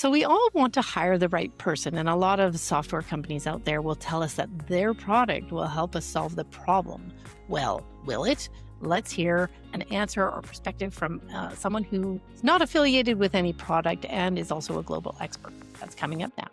So we all want to hire the right person, and a lot of software companies out there will tell us that their product will help us solve the problem. Well, will it? Let's hear an answer or perspective from someone who is not affiliated with any product and is also a global expert. That's coming up now.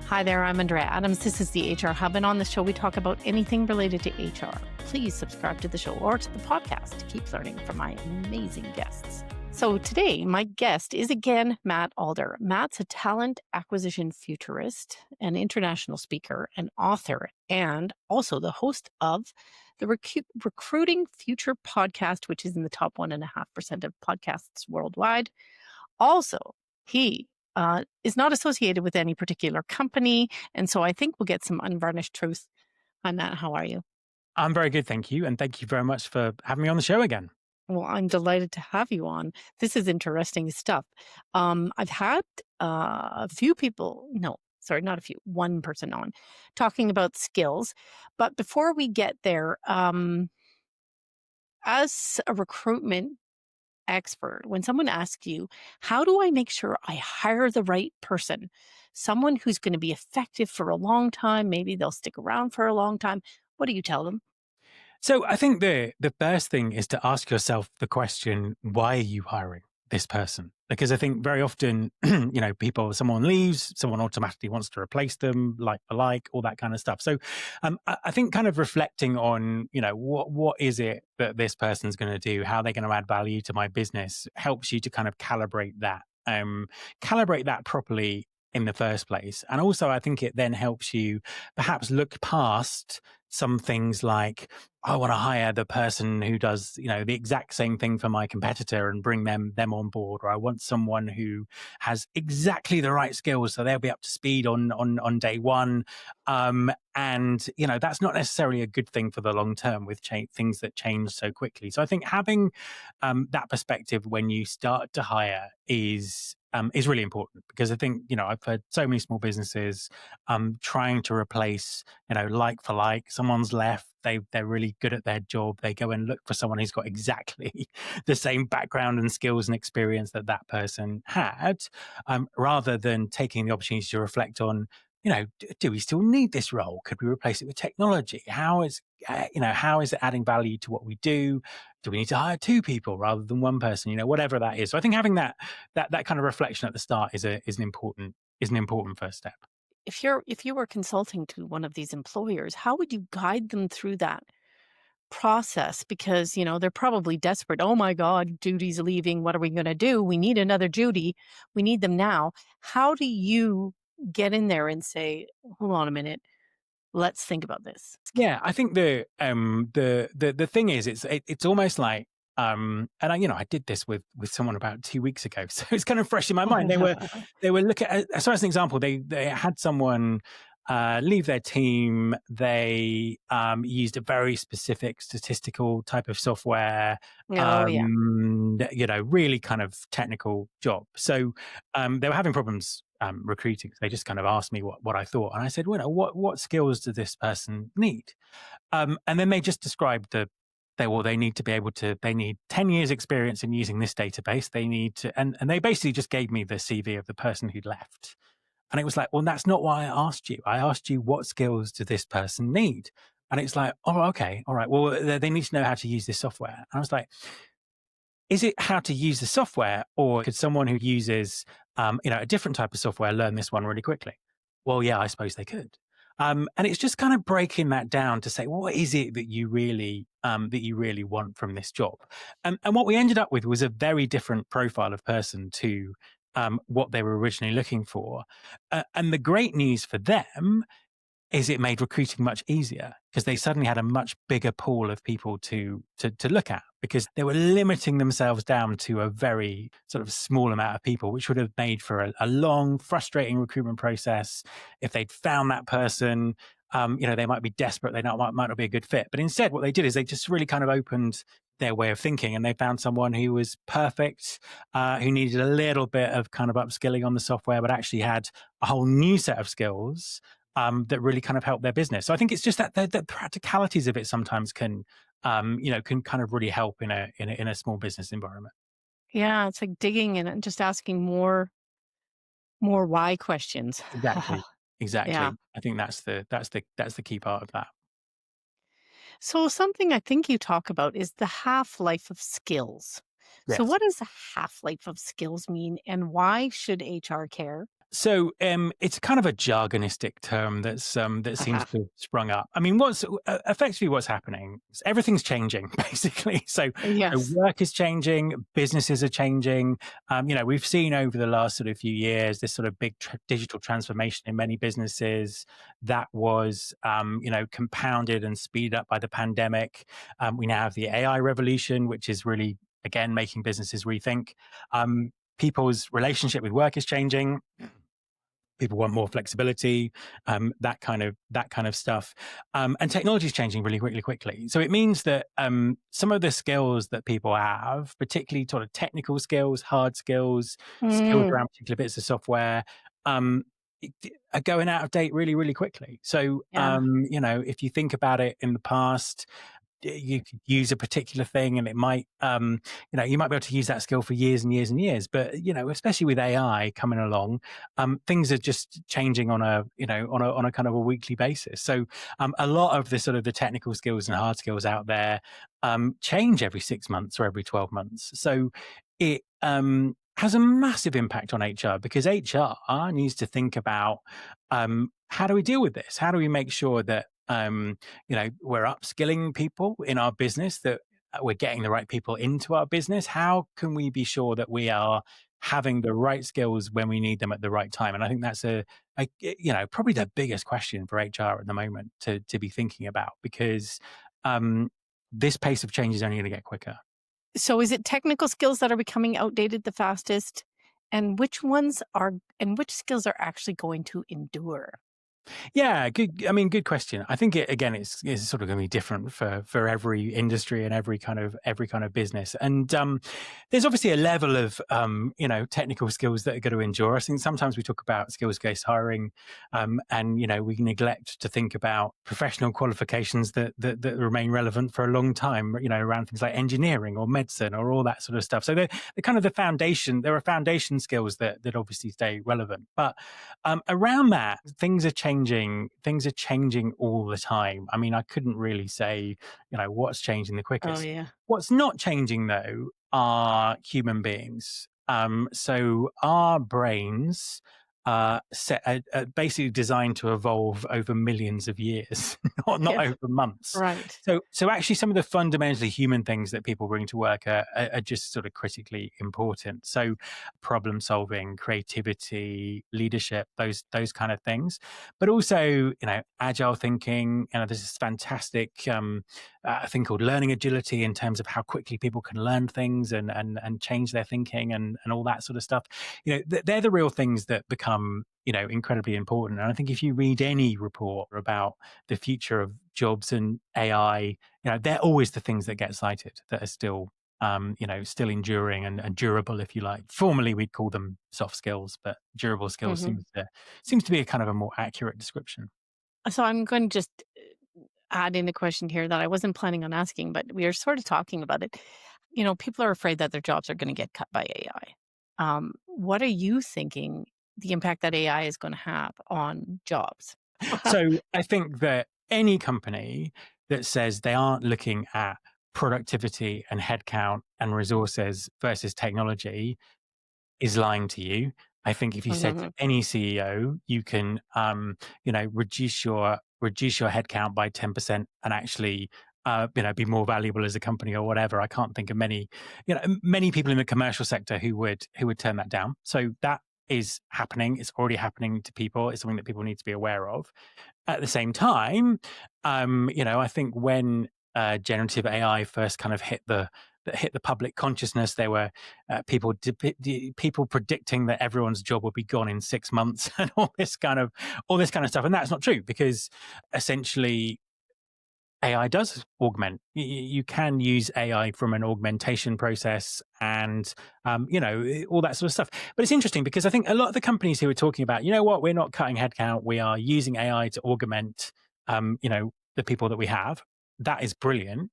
Hi there, I'm Andrea Adams. This is the HR Hub, and on the show, we talk about anything related to HR. Please subscribe to the show or to the podcast to keep learning from my amazing guests. So today, my guest is again Matt Alder. Matt's a talent acquisition futurist, an international speaker, an author, and also the host of the Recruiting Future podcast, which is in the top 1.5% of podcasts worldwide. Also, he is not associated with any particular company. And so I think we'll get some unvarnished truth. Hi, Matt. How are you? I'm very good, thank you. And thank you very much for having me on the show again. Well, I'm delighted to have you on. This is interesting stuff. I've had a few people, not a few, one person on talking about skills. But before we get there, as a recruitment expert, when someone asks you, how do I make sure I hire the right person? Someone who's going to be effective for a long time, maybe they'll stick around for a long time. What do you tell them? So I think the first thing is to ask yourself the question, why are you hiring this person? Because I think very often, someone leaves, someone automatically wants to replace them, like for like, all that kind of stuff. So I think kind of reflecting on, what is it that this person's going to do, how they're going to add value to my business helps you to kind of calibrate that properly in the first place. And also, I think it then helps you perhaps look past some things like, I want to hire the person who does, the exact same thing for my competitor and bring them on board. Or I want someone who has exactly the right skills so they'll be up to speed on day one. And, that's not necessarily a good thing for the long term with things that change so quickly. So I think having that perspective when you start to hire is really important, because I think, I've heard so many small businesses trying to replace, like for like. Someone's left, they're really good at their job. They go and look for someone who's got exactly the same background and skills and experience that person had, rather than taking the opportunity to reflect on, do we still need this role? Could we replace it with technology? How is it adding value to what we do? Do we need to hire two people rather than one person? Whatever that is. So I think having that kind of reflection at the start is an important first step. If you were consulting to one of these employers, how would you guide them through that process? Because, they're probably desperate. Oh my God, Judy's leaving. What are we going to do? We need another Judy. We need them now. How do you get in there and say, hold on a minute, let's think about this? Yeah, I think the thing is, it's almost like, and I did this with someone about 2 weeks ago, so it's kind of fresh in my mind. They were looking at, so as an example, they had someone leave their team. They used a very specific statistical type of software. Really kind of technical job. So they were having problems recruiting. So they just kind of asked me what I thought, and I said, what skills does this person need? And then they just described they need 10 years experience in using this database. They need to, and they basically just gave me the CV of the person who'd left. And it was like, well, that's not why I asked you. I asked you, what skills does this person need? And it's like, oh, okay. All right. Well, they need to know how to use this software. And I was like, is it how to use the software, or could someone who uses, a different type of software learn this one really quickly? Well, yeah, I suppose they could. And it's just kind of breaking that down to say, what is it that you really want from this job? And what we ended up with was a very different profile of person to what they were originally looking for. And the great news for them is it made recruiting much easier, because they suddenly had a much bigger pool of people to look at, because they were limiting themselves down to a very sort of small amount of people, which would have made for a long, frustrating recruitment process. If they'd found that person, they might be desperate, they might not be a good fit. But instead, what they did is they just really kind of opened their way of thinking, and they found someone who was perfect, who needed a little bit of kind of upskilling on the software, but actually had a whole new set of skills that really kind of helped their business. So I think it's just that the practicalities of it sometimes can kind of really help in a small business environment. Yeah, it's like digging in and just asking more why questions. Exactly. Yeah. Exactly. I think that's the key part of that. So something I think you talk about is the half-life of skills. So Yes. what does the half-life of skills mean and why should HR care? So it's kind of a jargonistic term that seems Uh-huh. to have sprung up. I mean, what's effectively what's happening is everything's changing basically. So Yes. work is changing, businesses are changing. We've seen over the last sort of few years this sort of big digital transformation in many businesses that was compounded and speeded up by the pandemic. We now have the AI revolution, which is really again making businesses rethink. People's relationship with work is changing. People want more flexibility, that kind of stuff, and technology is changing really quickly. So it means that some of the skills that people have, particularly sort of technical skills, hard skills, skills Mm, around particular bits of software, um, are going out of date really quickly. So yeah. if you think about it in the past, you could use a particular thing and it might you might be able to use that skill for years and years and years, but especially with AI coming along, things are just changing on a on a kind of a weekly basis. So a lot of the sort of the technical skills and hard skills out there change every 6 months or every 12 months. So it has a massive impact on HR because HR needs to think about how do we deal with this? How do we make sure that we're upskilling people in our business, that we're getting the right people into our business? How can we be sure that we are having the right skills when we need them at the right time? And I think that's probably the biggest question for HR at the moment to be thinking about, because um, this pace of change is only going to get quicker. So is it technical skills that are becoming outdated the fastest? And which skills are actually going to endure? Yeah, good. I mean, good question. I think it's sort of going to be different for every industry and every kind of business. And there's obviously a level of technical skills that are going to endure. I think sometimes we talk about skills-based hiring, and we neglect to think about professional qualifications that remain relevant for a long time. Around things like engineering or medicine or all that sort of stuff. So they're kind of the foundation. There are foundation skills that obviously stay relevant, but around that, things are changing. Things are changing all the time. I mean, I couldn't really say, what's changing the Oh quickest. yeah. What's not changing though are human beings. So our brains basically designed to evolve over millions of years, not Yeah. over months. Right. So actually, some of the fundamentally human things that people bring to work are just sort of critically important. So problem solving, creativity, leadership, those kind of things, but also agile thinking. There's this fantastic thing called learning agility in terms of how quickly people can learn things and change their thinking and all that sort of stuff. They're the real things that become incredibly important. And I think if you read any report about the future of jobs and AI, they're always the things that get cited that are still enduring and durable, if you like. Formerly, we'd call them soft skills, but durable skills Hmm. seems to be a kind of a more accurate description. So I'm going to just add in a question here that I wasn't planning on asking, but we are sort of talking about it. People are afraid that their jobs are going to get cut by AI. What are you thinking the impact that AI is going to have on jobs? So I think that any company that says they aren't looking at productivity and headcount and resources versus technology is lying to you. I think if you said to Mhm. any CEO, you can, reduce your headcount by 10% and actually, be more valuable as a company or whatever. I can't think of many people in the commercial sector who would turn that down. So that is happening. It's already happening to people. It's something that people need to be aware of. At the same time, I think when generative AI first kind of hit the public consciousness, there were people predicting that everyone's job would be gone in 6 months and all this kind of stuff, and that's not true, because essentially AI does augment. You can use AI from an augmentation process and, all that sort of stuff. But it's interesting because I think a lot of the companies who are talking about, we're not cutting headcount, we are using AI to augment, the people that we have. That is brilliant.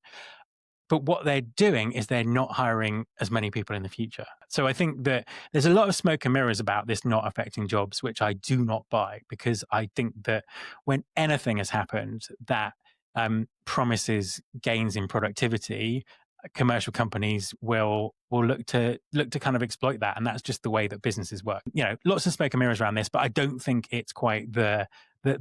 but what they're doing is they're not hiring as many people in the future. So I think that there's a lot of smoke and mirrors about this not affecting jobs, which I do not buy, because I think that when anything has happened that promises gains in productivity, commercial companies will look to kind of exploit that, and that's just the way that businesses work. Lots of smoke and mirrors around this, but I don't think it's quite the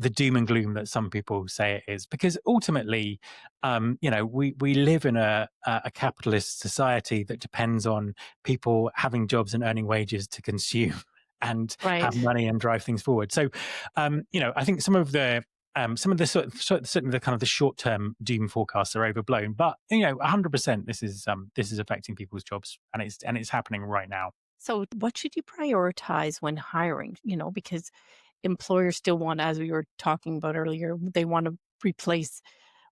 doom and gloom that some people say it is, because ultimately, we live in a capitalist society that depends on people having jobs and earning wages to consume and have Right. money and drive things forward. So, I think some of the certainly the kind of the short-term doom forecasts are overblown, but 100% this is affecting people's jobs, and it's happening right now. So, what should you prioritize when hiring? Because employers still want, as we were talking about earlier, they want to replace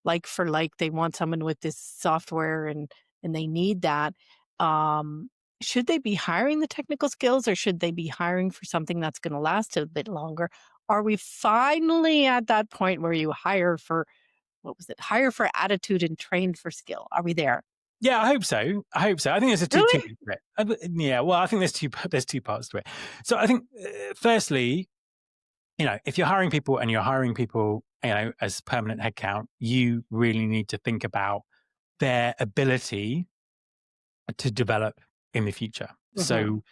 like for like. They want someone with this software, and they need that. Um, should they be hiring the technical skills, or should they be hiring for something that's going to last a bit longer? Are we finally at that point where you hire for, what was it? Hire for attitude and train for skill. Are we there? Yeah, I hope so. I think there's a two Really? parts to it. Yeah, well, I think there's two parts to it. So I think, firstly, if you're hiring people and you're hiring people, as permanent headcount, you really need to think about their ability to develop in the future. Hmm. So,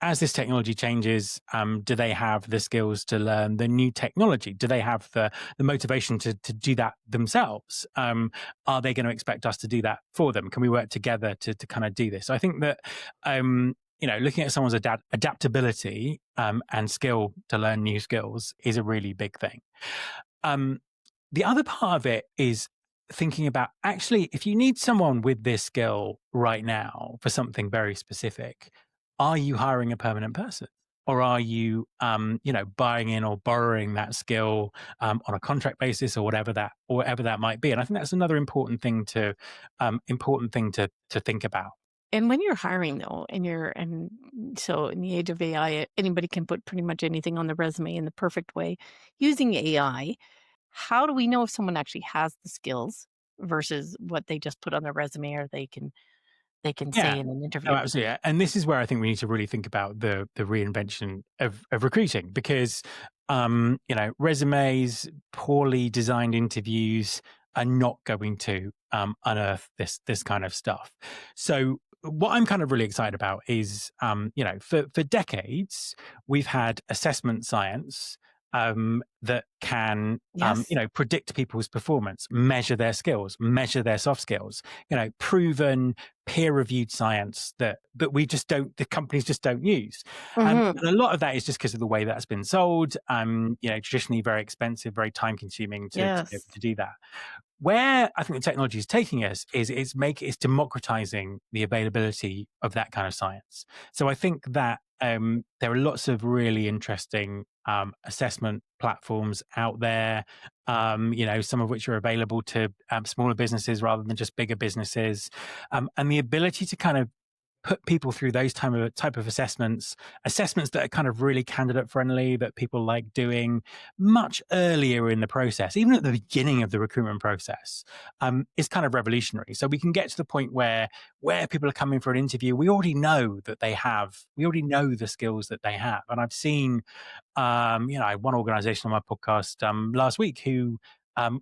as this technology changes, do they have the skills to learn the new technology? Do they have the motivation to do that themselves? Are they going to expect us to do that for them? Can we work together to kind of do this? So I think that, looking at someone's adaptability and skill to learn new skills is a really big thing. The other part of it is thinking about, actually, if you need someone with this skill right now for something very specific, are you hiring a permanent person? Or are you, buying in or borrowing that skill on a contract basis, or whatever that might be? And I think that's another important thing to think about. And when you're hiring though, and so in the age of AI, anybody can put pretty much anything on the resume in the perfect way using AI. How do we know if someone actually has the skills versus what they just put on their resume, or they can Yeah. say in an Oh, interview? absolutely. And this is where I think we need to really think about the reinvention of recruiting, because resumes, poorly designed interviews are not going to unearth this kind of stuff. So what I'm kind of really excited about is, for decades we've had assessment science that can, Yes. predict people's performance, measure their skills, measure their soft skills, proven peer-reviewed science that the companies just don't use. Hmm. And a lot of that is just because of the way that's been sold. Traditionally very expensive, very time-consuming to be able Yes. to do that. Where I think the technology is taking us is it's democratizing the availability of that kind of science. So I think that there are lots of really interesting assessment platforms out there, some of which are available to smaller businesses rather than just bigger businesses, and the ability to kind of put people through those type of assessments that are kind of really candidate friendly, that people like doing much earlier in the process, even at the beginning of the recruitment process, is kind of revolutionary. So we can get to the point where people are coming for an interview, we already know the skills that they have. And I've seen, one organization on my podcast last week who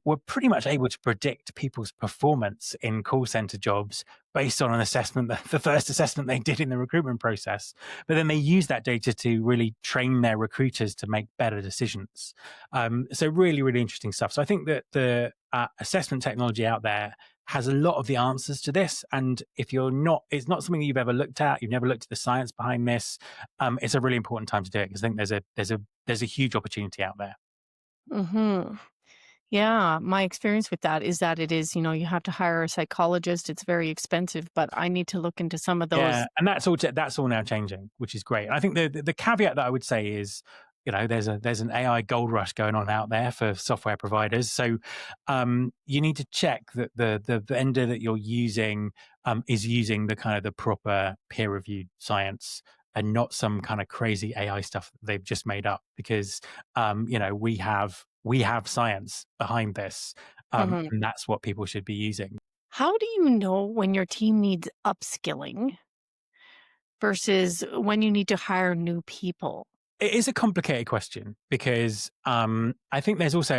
were pretty much able to predict people's performance in call center jobs based on an assessment, the first assessment they did in the recruitment process. But then they use that data to really train their recruiters to make better decisions. So really, really interesting stuff. So I think that the assessment technology out there has a lot of the answers to this. And if it's not something that you've ever looked at, you've never looked at the science behind this, it's a really important time to do it, because I think there's a huge opportunity out there. Hmm. Yeah, my experience with that is that it is, you have to hire a psychologist. It's very expensive, but I need to look into some of Yeah, those. and that's all now changing, which is great. And I think the caveat that I would say is, there's an AI gold rush going on out there for software providers. So you need to check that the vendor that you're using is using the kind of the proper peer reviewed science, and not some kind of crazy AI stuff that they've just made up. Because we have science behind this, Mhm. and that's what people should be using. How do you know when your team needs upskilling versus when you need to hire new people? It is a complicated question because I think there's also,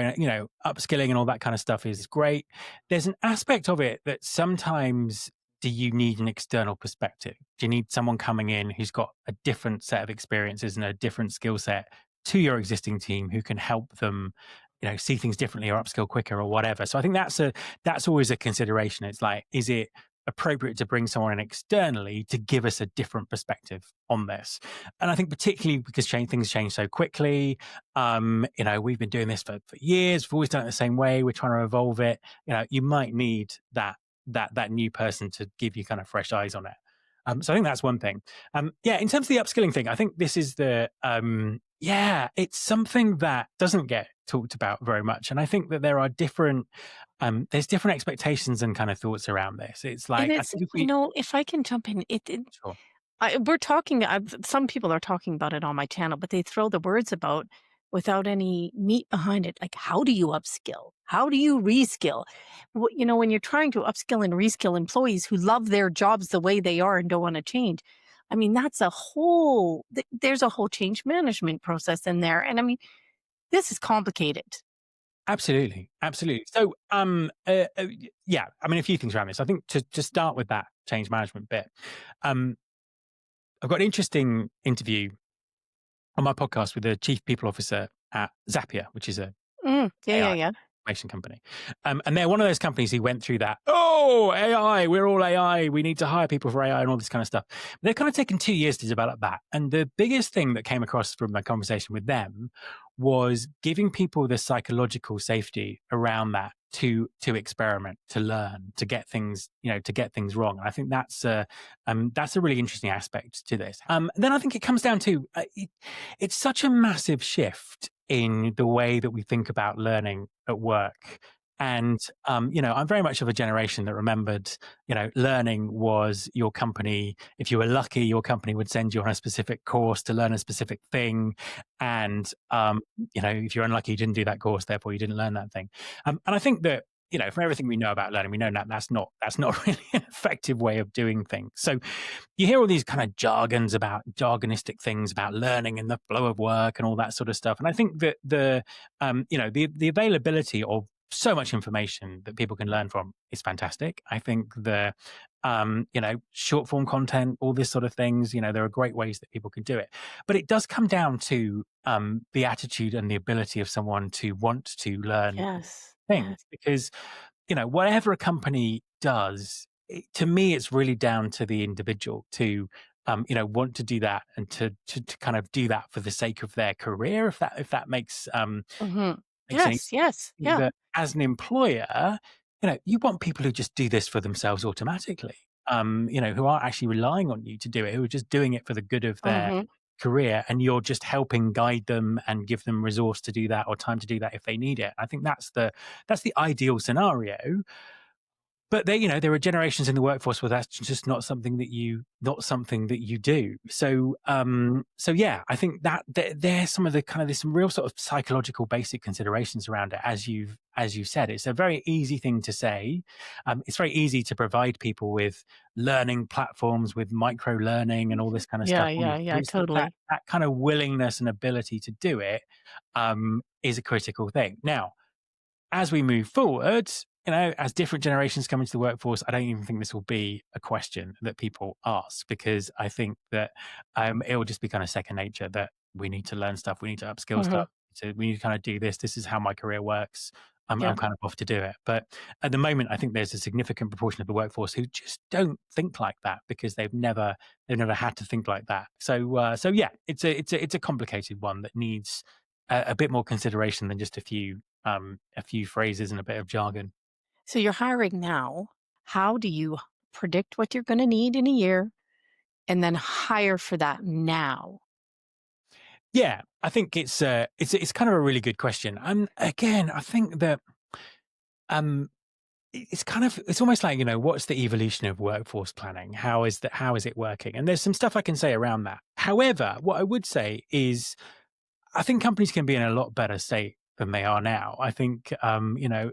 upskilling and all that kind of stuff is great. There's an aspect of it that sometimes do you need an external perspective? Do you need someone coming in who's got a different set of experiences and a different skill set to your existing team who can help them, see things differently or upskill quicker or whatever? So I think that's always a consideration. It's like, is it appropriate to bring someone in externally to give us a different perspective on this? And I think particularly because things change so quickly, we've been doing this for years. We've always done it the same way. We're trying to evolve it. You might need that new person to give you kind of fresh eyes on it. So I think that's one thing. In terms of the upskilling thing, I think this is it's something that doesn't get talked about very much. And I think that there are there's different expectations and kind of thoughts around this. It's And like, I it's, think if we, if I can jump in, sure. we're talking, some people are talking about it on my channel, but they throw the words about without any meat behind it. Like, how do you upskill? How do you reskill? When you're trying to upskill and reskill employees who love their jobs the way they are and don't want to change, I mean, there's a whole change management process in there. And I mean, this is complicated. Absolutely, absolutely. So, I mean, a few things around this. I think to start with that change management bit, I've got an interesting interview on my podcast with the chief people officer at Zapier, which is a AI Yeah. information company. And they're one of those companies who went through that, oh, AI, we're all AI, we need to hire people for AI and all this kind of stuff. They've kind of taken 2 years to develop that. And the biggest thing that came across from my conversation with them was giving people the psychological safety around that to experiment, to learn, to get things, to get things wrong. I think that's a really interesting aspect to this. Then I think it comes down to it's such a massive shift in the way that we think about learning at work. And, I'm very much of a generation that remembered, learning was your company. If you were lucky, your company would send you on a specific course to learn a specific thing. And, if you're unlucky, you didn't do that course, therefore you didn't learn that thing. And I think that, from everything we know about learning, we know that that's not really an effective way of doing things. So you hear all these kind of jargonistic things about learning and the flow of work and all that sort of stuff. And I think that the availability of so much information that people can learn from is fantastic. I think the short form content, all this sort of things, there are great ways that people can do it. But it does come down to the attitude and the ability of someone to want to learn Yes. things. Because, whatever a company does, to me, it's really down to the individual to want to do that and to kind of do that for the sake of their career, if that makes Mhm. makes any Yes. Yeah. that as an employer, you want people who just do this for themselves automatically, who aren't actually relying on you to do it, who are just doing it for the good of their Mhm. career, and you're just helping guide them and give them resource to do that or time to do that if they need it. I think that's the ideal scenario. But there are generations in the workforce where that's just not something that you do. So, yeah, I think that there's some of the kind of there's some real sort of psychological basic considerations around it. As you've said, it's a very easy thing to say. It's very easy to provide people with learning platforms with micro learning and all this kind of stuff. Yeah. It's that Totally. kind of willingness and ability to do it is a critical thing. Now, as we move forward, as different generations come into the workforce, I don't even think this will be a question that people ask, because I think that it will just be kind of second nature that we need to learn stuff, we need to upskill Mhm. stuff, we need to kind of do this. This is how my career works. Yeah. I'm kind of off to do it. But at the moment, I think there's a significant proportion of the workforce who just don't think like that because they've never had to think like that. So yeah, it's a complicated one that needs a bit more consideration than just a few phrases and a bit of jargon. So you're hiring now. How do you predict what you're going to need in a year and then hire for that now? Yeah, I think it's kind of a really good question. And again, I think that um it's almost like, what's the evolution of workforce planning? How is it working? And there's some stuff I can say around that. However, what I would say is I think companies can be in a lot better state than they are now. I think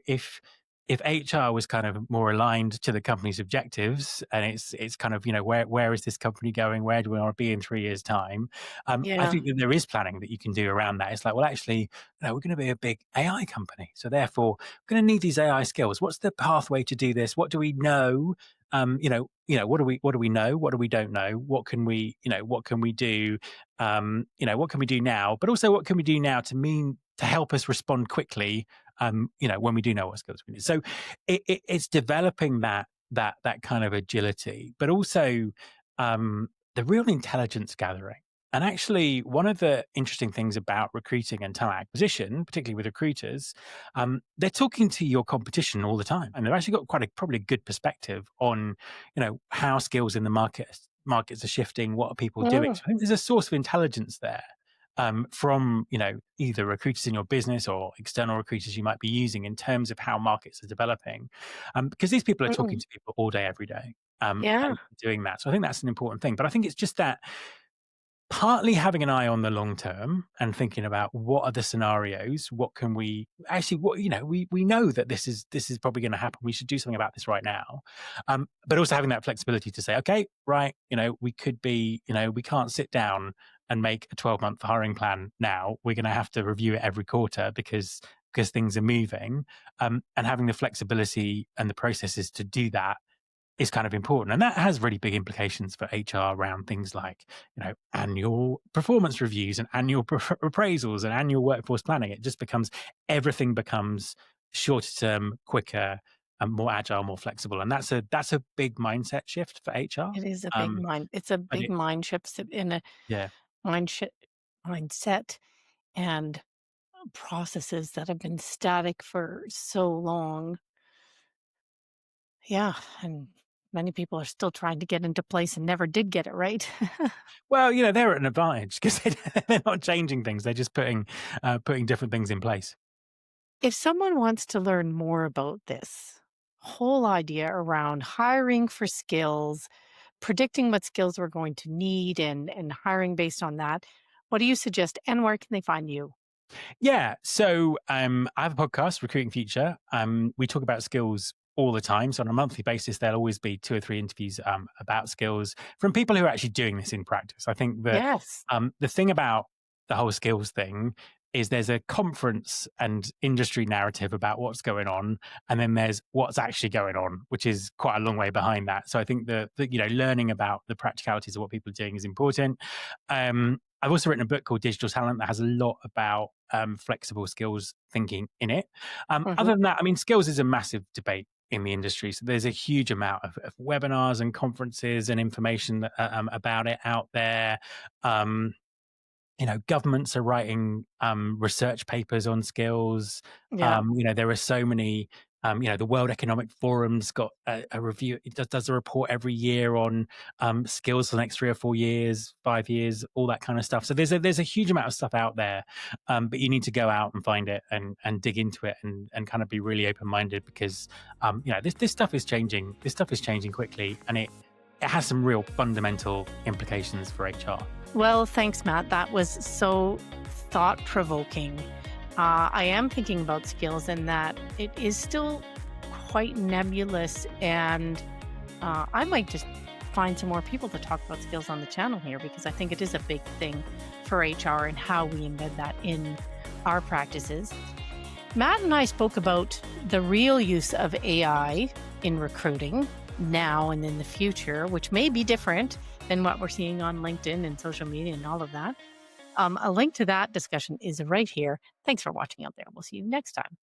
if if HR was kind of more aligned to the company's objectives, and it's kind of, where is this company going? Where do we want to be in 3 years' time? I Yeah. think that there is planning that you can do around that. It's like, well, actually, we're going to be a big AI company, so therefore we're going to need these AI skills. What's the pathway to do this? What do we know? What do we know? What do we don't know? What can we, what can we do? What can we do now? But also, what can we do now to help us respond quickly? When we do know what skills we need. So it's developing that kind of agility, but also the real intelligence gathering. And actually, one of the interesting things about recruiting and talent acquisition, particularly with recruiters, they're talking to your competition all the time, and they've actually got probably a good perspective on, how skills in the markets are shifting. What are people doing? Mm, So I think there's a source of intelligence there, from either recruiters in your business or external recruiters you might be using in terms of how markets are developing, because these people are talking mm, to people all day, every day, yeah, and doing that. So I think that's an important thing. But I think it's just that partly having an eye on the long term and thinking about what are the scenarios, what can we actually, what we know that this is probably going to happen, we should do something about this right now, but also having that flexibility to say, okay, right, we could be, we can't sit down and make a 12-month hiring plan now. We're going to have to review it every quarter because things are moving, and having the flexibility and the processes to do that is kind of important. And that has really big implications for HR around things like, annual performance reviews and annual appraisals and annual workforce planning. Everything becomes shorter term, quicker, and more agile, more flexible. And that's a big mindset shift for HR. it is a big mind. It's a But big mind shift in a yeah. mind shi mindset and processes that have been static for so long. Yeah, and many people are still trying to get into place and never did get it right. Well, they're at an advantage because they're not changing things. They're just putting different things in place. If someone wants to learn more about this whole idea around hiring for skills, predicting what skills we're going to need and hiring based on that, what do you suggest and where can they find you? Yeah. So I have a podcast, Recruiting Future. We talk about skills all the time. So on a monthly basis, there'll always be 2 or 3 interviews about skills from people who are actually doing this in practice. I think that Yes, the thing about the whole skills thing is there's a conference and industry narrative about what's going on, and then there's what's actually going on, which is quite a long way behind that. So I think that learning about the practicalities of what people are doing is important. I've also written a book called Digital Talent that has a lot about flexible skills thinking in it. Other hmm, than that, I mean, skills is a massive debate in the industry. So there's a huge amount of webinars and conferences and information about it out there. Um, Governments are writing research papers on skills. yeah. There are so many. The World Economic Forum's got a review. It does a report every year on skills for the next 3 or 4 years, 5 years, all that kind of stuff. So there's a huge amount of stuff out there, but you need to go out and find it and dig into it and kind of be really open minded because this stuff is changing. This stuff is changing quickly, and it has some real fundamental implications for HR. Well, thanks, Matt. That was so thought provoking. I am thinking about skills and that it is still quite nebulous. And I might just find some more people to talk about skills on the channel here because I think it is a big thing for HR and how we embed that in our practices. Matt and I spoke about the real use of AI in recruiting now and in the future, which may be different than what we're seeing on LinkedIn and social media and all of that. A link to that discussion is right here. Thanks for watching out there. We'll see you next time.